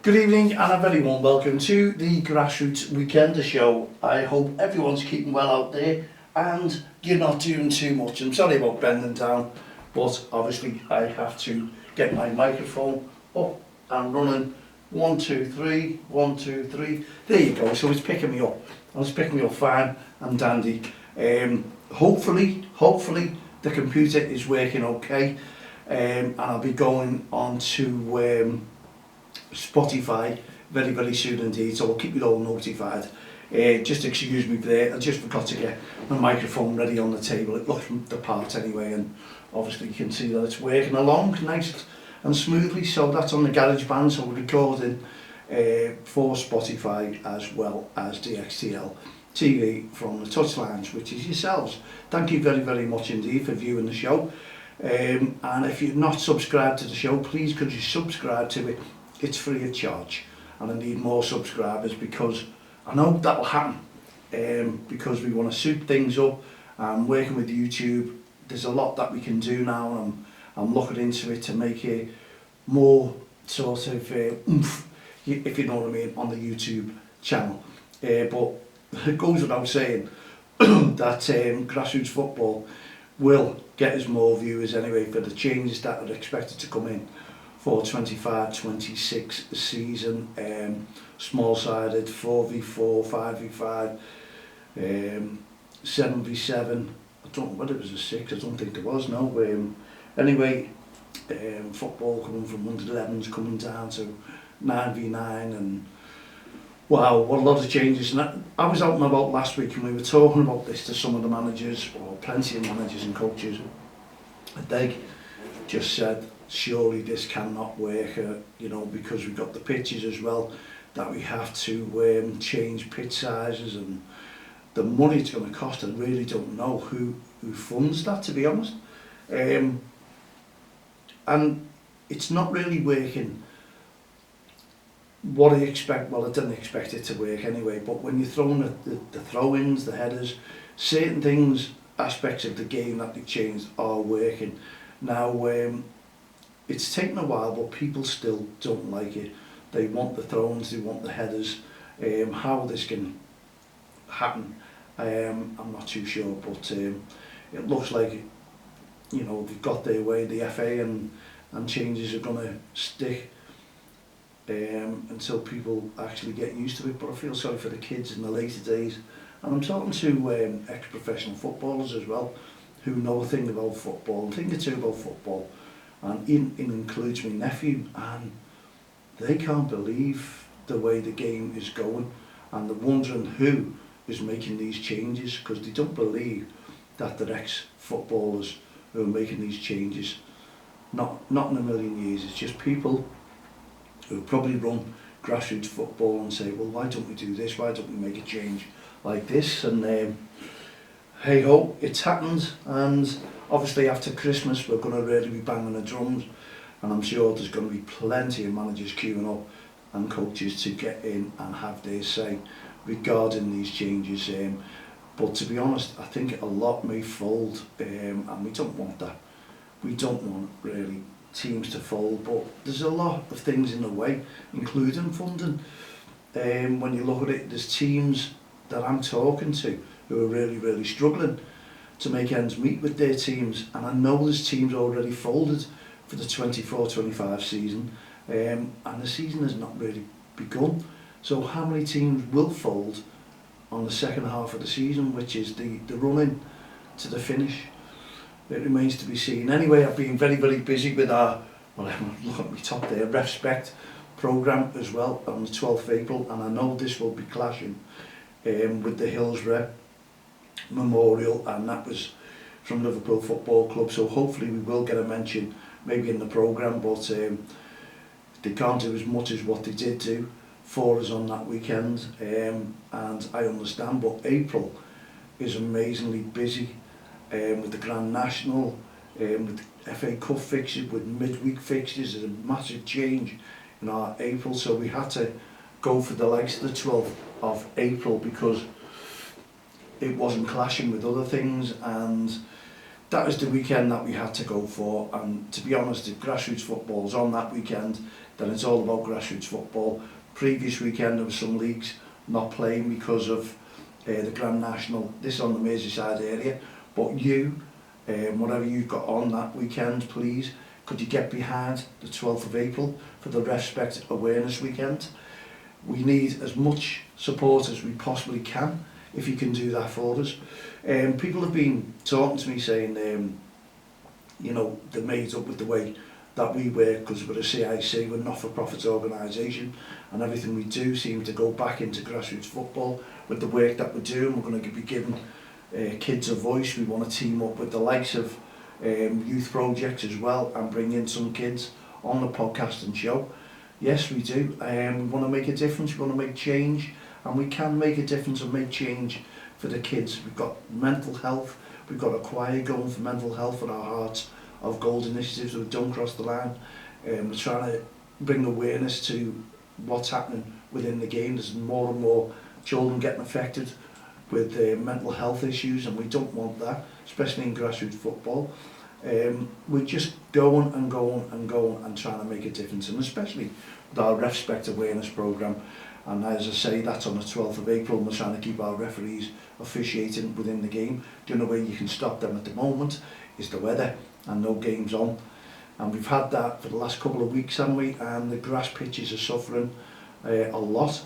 Good evening and a very warm welcome to the Grassroots Weekender Show. I hope everyone's keeping well out there and you're not doing too much. I'm sorry about bending down, but obviously I have to get my microphone up and running. 1, 2, 3, 1, 2, 3. There you go. So it's picking me up. And it's picking me up fine and dandy. Hopefully the computer is working okay. And I'll be going on to Spotify very soon indeed, so I'll keep you all notified. Just excuse me for that, I just forgot to get my microphone ready on the table. It looks the part anyway, and obviously you can see that it's working along nice and smoothly. So that's on the GarageBand, so we're recording for Spotify as well as DXTL TV from the touchlines, which is yourselves. Thank you very much indeed for viewing the show. And if you're not subscribed to the show, please could you subscribe to it. It's free of charge, and I need more subscribers because I know that'll happen, because we want to suit things up. I'm working with YouTube. There's a lot that we can do now, and I'm looking into it to make it more sort of oomph, if you know what I mean, on the YouTube channel. But it goes without saying that Grassroots Football will get us more viewers anyway for the changes that are expected to come in for 25-26 season. Small-sided, 4v4, 5v5, 7v7. I don't know whether it was a 6, I don't think there was, no. Anyway, football coming from 111s coming down to 9v9, and wow, what a lot of changes. And I was out and about last week and we were talking about this to some of the managers, or plenty of managers and coaches, and they just said, surely this cannot work, you know, because we've got the pitches as well, that we have to change pitch sizes, and the money it's going to cost. I really don't know who funds that, to be honest. And it's not really working what I expect. Well, I didn't expect it to work anyway, but when you're throwing the throw-ins, the headers, certain things, aspects of the game that they've changed are working. Now, it's taken a while, but people still don't like it. They want the throw-ins, they want the headers. How this can happen, I'm not too sure, but it looks like, you know, they've got their way, the FA, and changes are going to stick until people actually get used to it. But I feel sorry for the kids in the later days. And I'm talking to ex-professional footballers as well, who know a thing about football, a thing or two about football. And it includes my nephew, and they can't believe the way the game is going, and they're wondering who is making these changes, because they don't believe that they're ex-footballers who are making these changes. Not in a million years. It's just people who probably run grassroots football and say, well, why don't we do this, why don't we make a change like this? And hey ho, it's happened. And obviously after Christmas we're going to really be banging the drums, and I'm sure there's going to be plenty of managers queuing up and coaches to get in and have their say regarding these changes. But to be honest, I think a lot may fold, and we don't want that. We don't want really teams to fold, but there's a lot of things in the way, including funding. When you look at it, there's teams that I'm talking to who are really struggling to make ends meet with their teams, and I know there's teams already folded for the 24-25 season, and the season has not really begun. So how many teams will fold on the second half of the season, which is the run-in to the finish? It remains to be seen. Anyway, I've been very busy with our, well, look at me top there, REFspect programme as well on the 12th of April, and I know this will be clashing with the Hillsborough Memorial, and that was from Liverpool Football Club, so hopefully we will get a mention maybe in the programme, but they can't do as much as what they did do for us on that weekend, and I understand, but April is amazingly busy with the Grand National, with the FA Cup fixtures, with midweek fixtures. There's a massive change in our April, so we had to go for the likes of the 12th of April because it wasn't clashing with other things, and that was the weekend that we had to go for, and to be honest, if grassroots football's on that weekend, then it's all about grassroots football. Previous weekend there were some leagues not playing because of the Grand National, this on the Merseyside area, but you, whatever you've got on that weekend, please, could you get behind the 12th of April for the REFspect Awareness Weekend? We need as much support as we possibly can, if you can do that for us. People have been talking to me saying, you know, they're made up with the way that we work because we're a CIC, we're a not-for-profit organisation, and everything we do seems to go back into grassroots football with the work that we're doing. We're going to be giving kids a voice. We want to team up with the likes of youth projects as well and bring in some kids on the podcast and show. Yes, we do. We want to make a difference, we want to make change, and we can make a difference and make change for the kids. We've got mental health, we've got a choir going for mental health for our Hearts of Gold initiatives that don't cross the line. We're trying to bring awareness to what's happening within the game. There's more and more children getting affected with mental health issues, and we don't want that, especially in grassroots football. We're just going and going and going and trying to make a difference, and especially with our REFspect awareness programme. And as I say, that's on the 12th of April, and we're trying to keep our referees officiating within the game. The only way you can stop them at the moment is the weather and no games on. And we've had that for the last couple of weeks, haven't we? And the grass pitches are suffering a lot.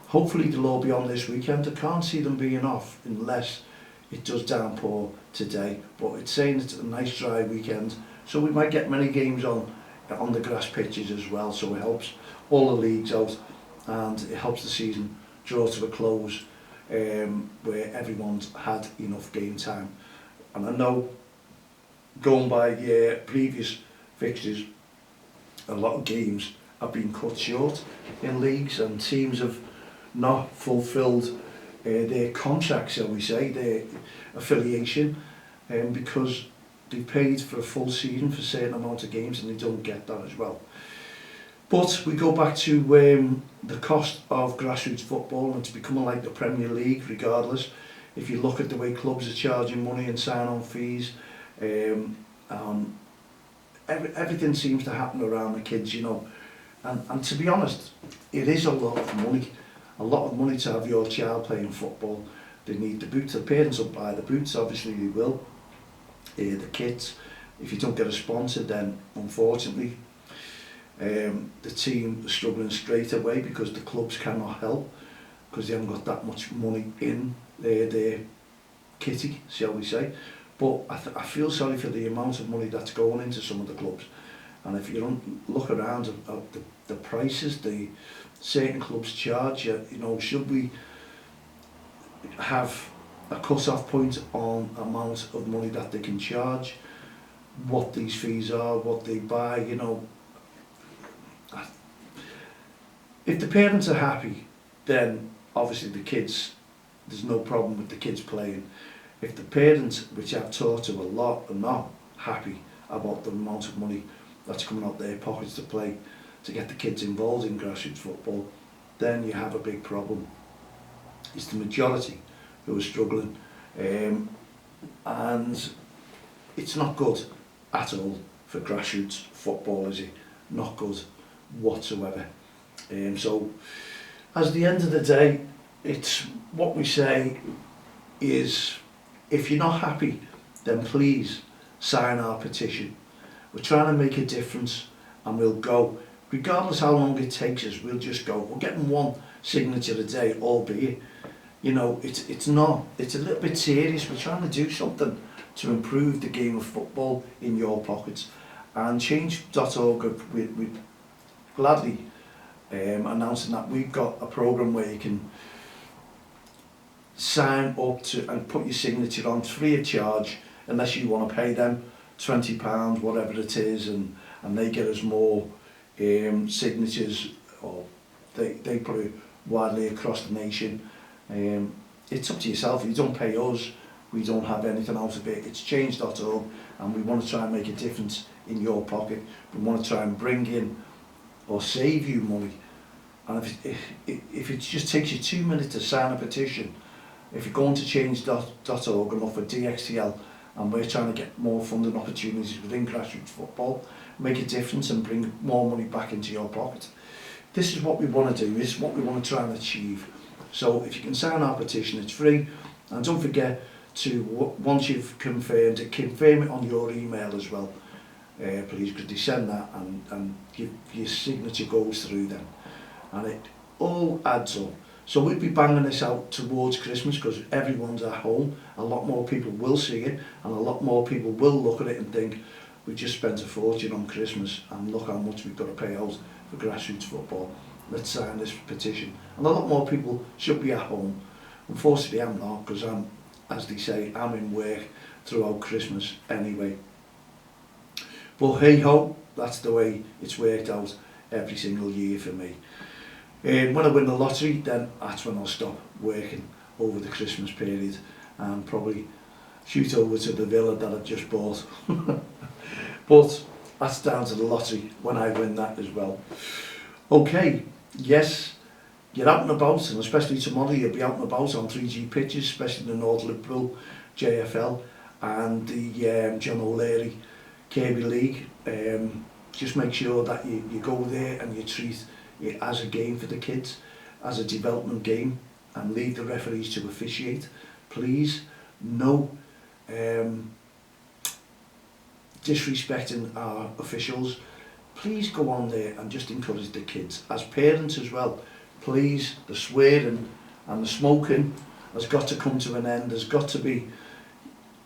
Hopefully they'll all be on this weekend. I can't see them being off unless it does downpour today. But it's saying it's a nice dry weekend, so we might get many games on the grass pitches as well. So it helps all the leagues out, and it helps the season draw to a close where everyone's had enough game time. And I know, going by previous fixtures, a lot of games have been cut short in leagues, and teams have not fulfilled their contract, shall we say, their affiliation, because they paid for a full season for a certain amount of games and they don't get that as well. But we go back to the cost of grassroots football, and it's becoming like the Premier League regardless. If you look at the way clubs are charging money and sign-on fees, everything seems to happen around the kids, you know. And to be honest, it is a lot of money to have your child playing football. They need the boots, the parents will buy the boots, obviously they will, the kits. If you don't get a sponsor, then unfortunately the team is struggling straight away because the clubs cannot help, because they haven't got that much money in their kitty, shall we say. But I feel sorry for the amount of money that's going into some of the clubs. And if you don't look around at the prices the certain clubs charge, you know, should we have a cut-off point on amount of money that they can charge, what these fees are, what they buy, you know. If the parents are happy, then obviously the kids, there's no problem with the kids playing. If the parents, which I've talked to a lot, are not happy about the amount of money that's coming out their pockets to play, to get the kids involved in grassroots football, then you have a big problem. It's the majority who are struggling, and it's not good at all for grassroots football, is it? Not good whatsoever. So, at the end of the day, it's what we say is, if you're not happy, then please sign our petition. We're trying to make a difference, and we'll go. Regardless how long it takes us, we'll just go. We're getting one signature a day, albeit, you know, it's a little bit serious. We're trying to do something to improve the game of football in your pockets. And Change.org, we're gladly announcing that we've got a programme where you can sign up to and put your signature on free of charge, unless you want to pay them £20, whatever it is, and they get us more signatures, or they put it widely across the nation. It's up to yourself. If you don't pay us, we don't have anything out of it. It's Change.org, and we want to try and make a difference in your pocket. We want to try and bring in or save you money. And if it just takes you 2 minutes to sign a petition, if you go into Change.org and look for DXTL and we're trying to get more funding opportunities within grassroots football, make a difference and bring more money back into your pocket. This is what we want to do, this is what we want to try and achieve. So if you can sign our petition, it's free, and don't forget to, once you've confirmed it, confirm it on your email as well, please, because they send that and your signature goes through them, and it all adds up. So we'll be banging this out towards Christmas because everyone's at home. A lot more people will see it, and a lot more people will look at it and think, we just spent a fortune on Christmas and look how much we've got to pay out for grassroots football. Let's sign this petition. And a lot more people should be at home. Unfortunately I'm not, because I'm, as they say, I'm in work throughout Christmas anyway. But hey ho, that's the way it's worked out every single year for me. When I win the lottery, then that's when I'll stop working over the Christmas period and probably shoot over to the villa that I've just bought. But that's down to the lottery when I win that as well. Okay, yes, you're out and about, and especially tomorrow you'll be out and about on 3G pitches, especially the North Liverpool JFL and the John O'Leary Kirby League. Just make sure that you go there and you treat it as a game for the kids, as a development game, and leave the referees to officiate. Please, no disrespecting our officials. Please go on there and just encourage the kids. As parents as well, please, the swearing and the smoking has got to come to an end. There's got to be,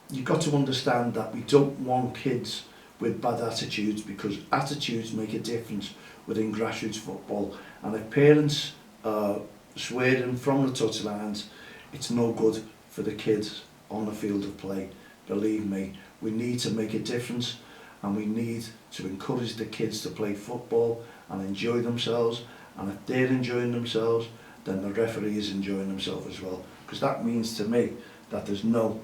you've got to understand that we don't want kids with bad attitudes, because attitudes make a difference within grassroots football. And if parents are swearing from the touchlines, it's no good for the kids on the field of play. Believe me, we need to make a difference, and we need to encourage the kids to play football and enjoy themselves. And if they're enjoying themselves, then the referee is enjoying himself as well, because that means to me that there's no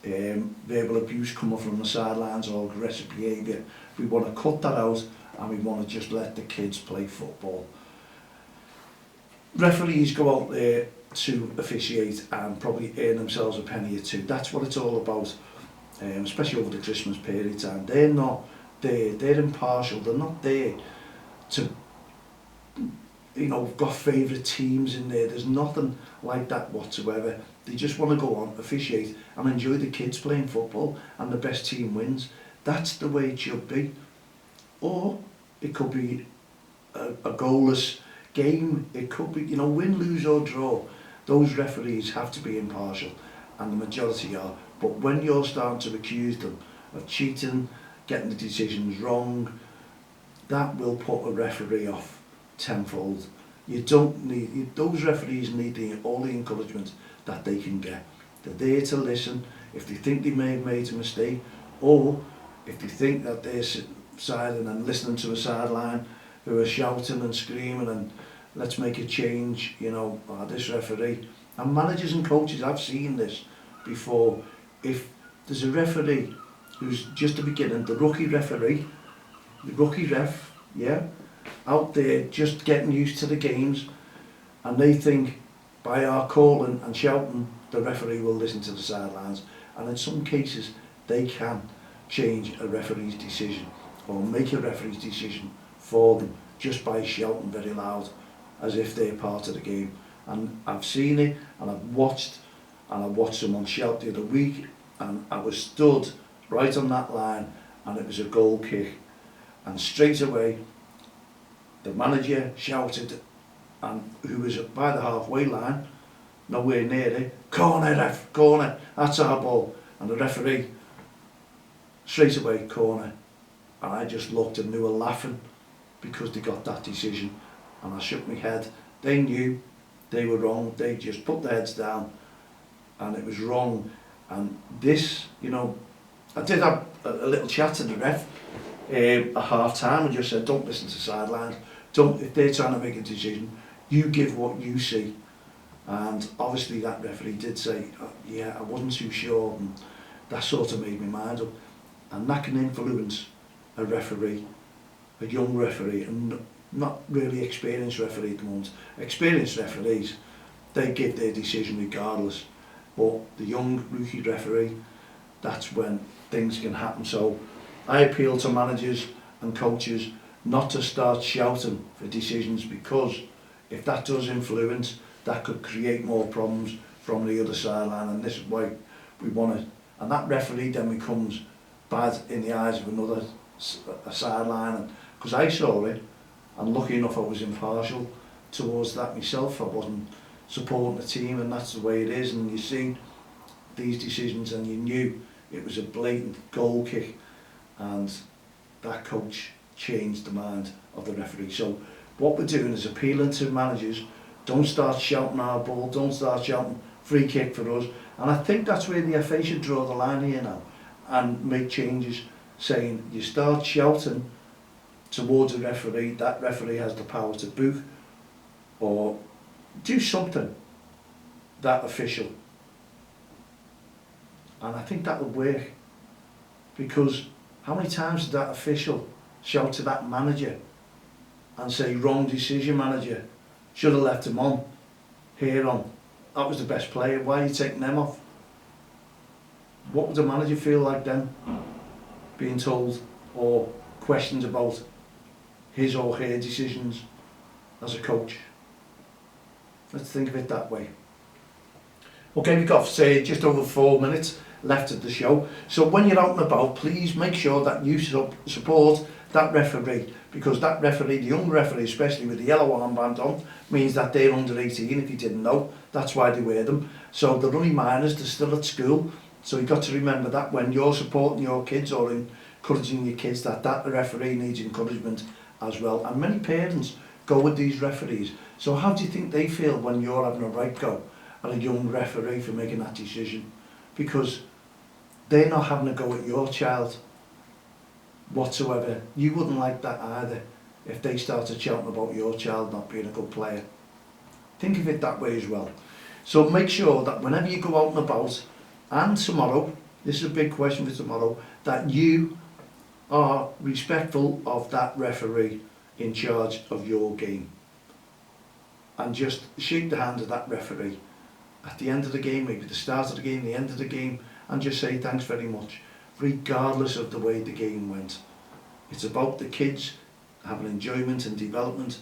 verbal abuse coming from the sidelines or aggressive behaviour. We want to cut that out, and we want to just let the kids play football. Referees go out there to officiate and probably earn themselves a penny or two. That's what it's all about, especially over the Christmas period time. They're not there, they're impartial, they're not there to, you know, got favourite teams in there. There's nothing like that whatsoever. They just want to go on, officiate and enjoy the kids playing football, and the best team wins. That's the way it should be. Or it could be a goalless game. It could be, you know, win, lose or draw. Those referees have to be impartial, and the majority are. But when you're starting to accuse them of cheating, getting the decisions wrong, that will put a referee off tenfold. You don't need, those referees need all the encouragement that they can get. They're there to listen. If they think they may have made a mistake, or if they think that they're silent and listening to a sideline who are shouting and screaming and let's make a change, you know, this referee. And managers and coaches, I've seen this before. If there's a referee who's just the beginning, the rookie referee, the rookie ref, yeah, out there just getting used to the games, and they think by our calling and shouting, the referee will listen to the sidelines. And in some cases, they can change a referee's decision or make a referee's decision for them just by shouting very loud as if they're part of the game. And I've seen it, and I've watched someone shout the other week, and I was stood right on that line, and it was a goal kick, and straight away the manager shouted, and who was by the halfway line, nowhere near it, corner ref, corner, that's our ball. And the referee straight away, corner. And I just looked, and they were laughing because they got that decision, and I shook my head. They knew they were wrong. They just put their heads down, and it was wrong. And this, you know, I did have a little chat to the ref at half time, and just said, don't listen to sidelines. Don't, if they're trying to make a decision, you give what you see. And obviously that referee did say, yeah, I wasn't too sure, and that sort of made my mind up. And that can influence a referee, a young referee, and not really experienced referee at the moment. Experienced referees, they give their decision regardless. But the young rookie referee, that's when things can happen. So I appeal to managers and coaches not to start shouting for decisions, because if that does influence, that could create more problems from the other sideline, and this is why we want it. And that referee then becomes bad in the eyes of another sideline, because I saw it, and lucky enough I was impartial towards that myself. I wasn't supporting the team, and that's the way it is. And you see these decisions and you knew it was a blatant goal kick, and that coach changed the mind of the referee. So what we're doing is appealing to managers, don't start shouting our ball, don't start shouting free kick for us. And I think that's where the FA should draw the line here now and make changes, saying you start shouting towards a referee, that referee has the power to boot or do something, that official. And I think that would work, because how many times did that official shout to that manager and say, wrong decision, manager, should have left him on, here on, that was the best player, why are you taking them off? What would the manager feel like then, being told or questioned about his or her decisions as a coach? Let's think of it that way. Okay, we've got just over 4 minutes left of the show. So when you're out and about, please make sure that you support that referee, because that referee, the young referee especially with the yellow armband on, means that they're under 18, if you didn't know. That's why they wear them. So they're only minors, they're still at school. So you've got to remember that when you're supporting your kids or encouraging your kids, that referee needs encouragement as well. And many parents go with these referees. So how do you think they feel when you're having a right go at a young referee for making that decision? Because they're not having a go at your child whatsoever. You wouldn't like that either if they started shouting about your child not being a good player. Think of it that way as well. So make sure that whenever you go out and about, and tomorrow, this is a big question for tomorrow, that you are respectful of that referee in charge of your game. And just shake the hand of that referee at the end of the game, maybe the start of the game, the end of the game, and just say thanks very much, regardless of the way the game went. It's about the kids having enjoyment and development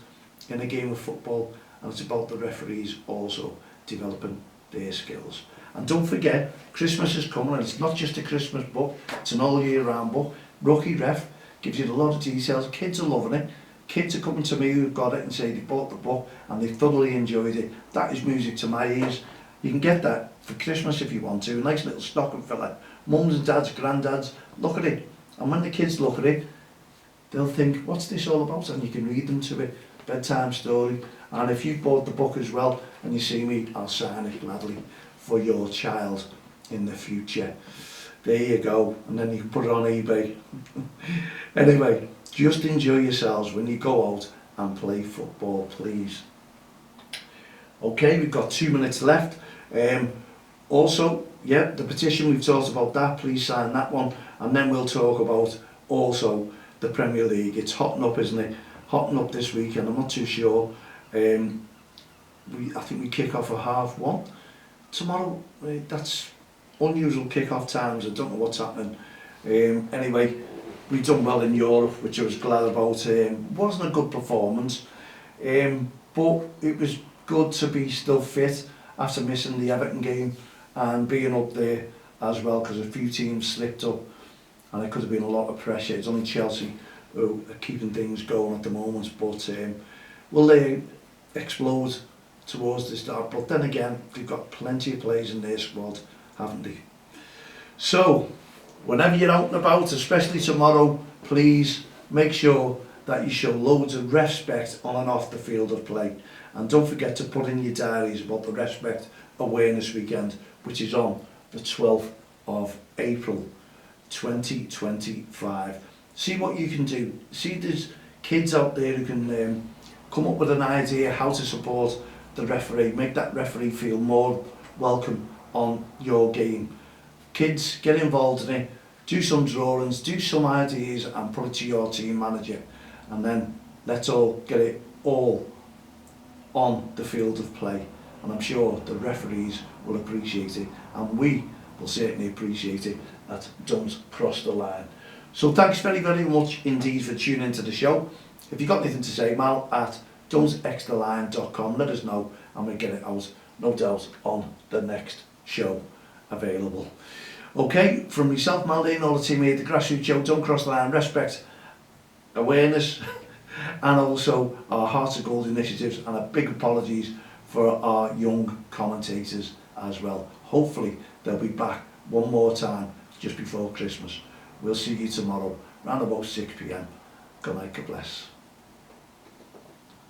in a game of football, and it's about the referees also developing their skills. And don't forget, Christmas is coming, and it's not just a Christmas book, it's an all year round book. Rookie Ref gives you a lot of details. Kids are loving it. Kids are coming to me who've got it and say they bought the book and they thoroughly enjoyed it. That is music to my ears. You can get that for Christmas if you want to. A nice little stocking filler. Mums and dads, granddads, look at it. And when the kids look at it, they'll think, what's this all about? And you can read them to it. Bedtime story. And if you've bought the book as well and you see me, I'll sign it gladly for your child in the future. There you go. And then you can put it on eBay. Anyway, just enjoy yourselves when you go out and play football, please. Okay, we've got 2 minutes left. Also, yeah, the petition, we've talked about that. Please sign that one. And then we'll talk about also the Premier League. It's hotting up, isn't it? Hotting up this weekend. I'm not too sure. I think we kick off at 1:30 tomorrow. That's unusual kick-off times. I don't know what's happening. Anyway, we've done well in Europe, which I was glad about. Wasn't a good performance, but it was good to be still fit after missing the Everton game and being up there as well, because a few teams slipped up and it could have been a lot of pressure. It's only Chelsea who are keeping things going at the moment, but will they explode towards the start? But then again, they've got plenty of players in their squad, haven't they? So whenever you're out and about, especially tomorrow, please make sure that you show loads of respect on and off the field of play. And don't forget to put in your diaries about the REFspect Awareness Weekend, which is on the 12th of April 2025. See what you can do. See there's kids out there who can come up with an idea how to support the referee, make that referee feel more welcome on your game. Kids, get involved in it, do some drawings, do some ideas and put it to your team manager, and then let's all get it all on the field of play. And I'm sure the referees will appreciate it, and we will certainly appreciate it that don't cross the line. So thanks very, very much indeed for tuning into the show. If you've got anything to say, Mal at don'txtheline.com, let us know and we'll get it out, no doubt, on the next show available. Okay, from myself, Mal and all the team here at the Grassroots Show, Don't Cross the Line, Respect, Awareness, and also our Hearts of Gold initiatives, and a big apologies for our young commentators as well. Hopefully they'll be back one more time just before Christmas. We'll see you tomorrow, around about 6 p.m. Good night, God bless.